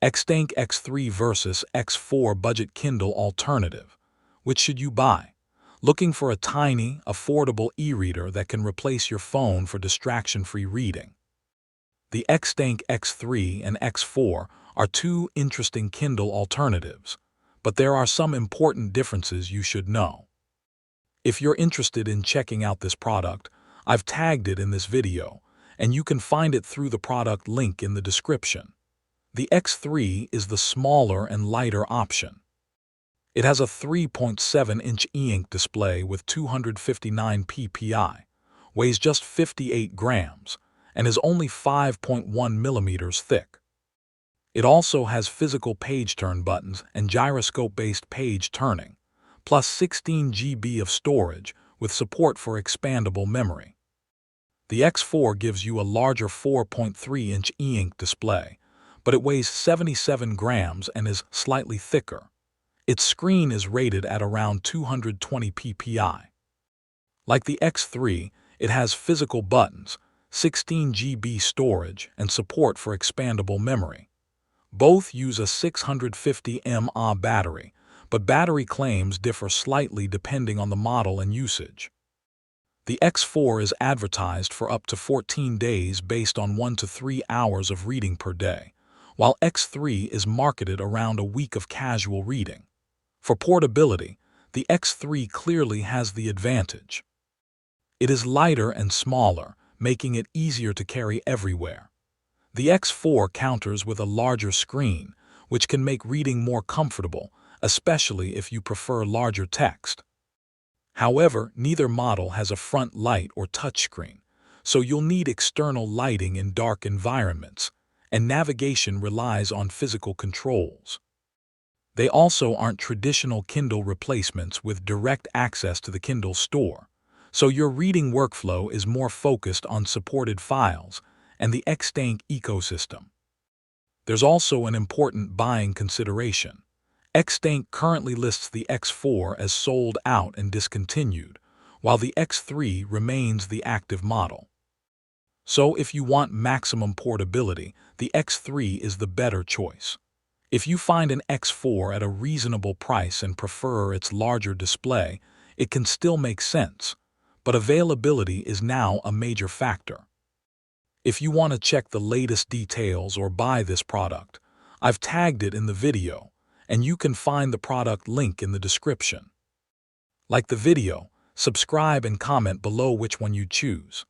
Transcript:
Xteink X3 versus X4 budget Kindle alternative. Which should you buy? Looking for a tiny, affordable e-reader that can replace your phone for distraction-free reading? The Xteink X3 and X4 are two interesting Kindle alternatives, but there are some important differences you should know. If you're interested in checking out this product, I've tagged it in this video, and you can find it through the product link in the description. The X3 is the smaller and lighter option. It has a 3.7-inch e-ink display with 259 ppi, weighs just 58 grams, and is only 5.1 millimeters thick. It also has physical page turn buttons and gyroscope-based page turning, plus 16 GB of storage with support for expandable memory. The X4 gives you a larger 4.3-inch e-ink display, but it weighs 77 grams and is slightly thicker. Its screen is rated at around 220 ppi. Like the X3, it has physical buttons, 16 GB storage, and support for expandable memory. Both use a 650 mAh battery, but battery claims differ slightly depending on the model and usage. The X4 is advertised for up to 14 days based on 1 to 3 hours of reading per day, while X3 is marketed around a week of casual reading. For portability, the X3 clearly has the advantage. It is lighter and smaller, making it easier to carry everywhere. The X4 counters with a larger screen, which can make reading more comfortable, especially if you prefer larger text. However, neither model has a front light or touchscreen, so you'll need external lighting in dark environments, and navigation relies on physical controls. They also aren't traditional Kindle replacements with direct access to the Kindle store, so your reading workflow is more focused on supported files and the Xteink ecosystem. There's also an important buying consideration. Xteink currently lists the X4 as sold out and discontinued, while the X3 remains the active model. So if you want maximum portability, the X3 is the better choice. If you find an X4 at a reasonable price and prefer its larger display, it can still make sense, but availability is now a major factor. If you want to check the latest details or buy this product, I've tagged it in the video, and you can find the product link in the description. Like the video, subscribe and comment below which one you choose.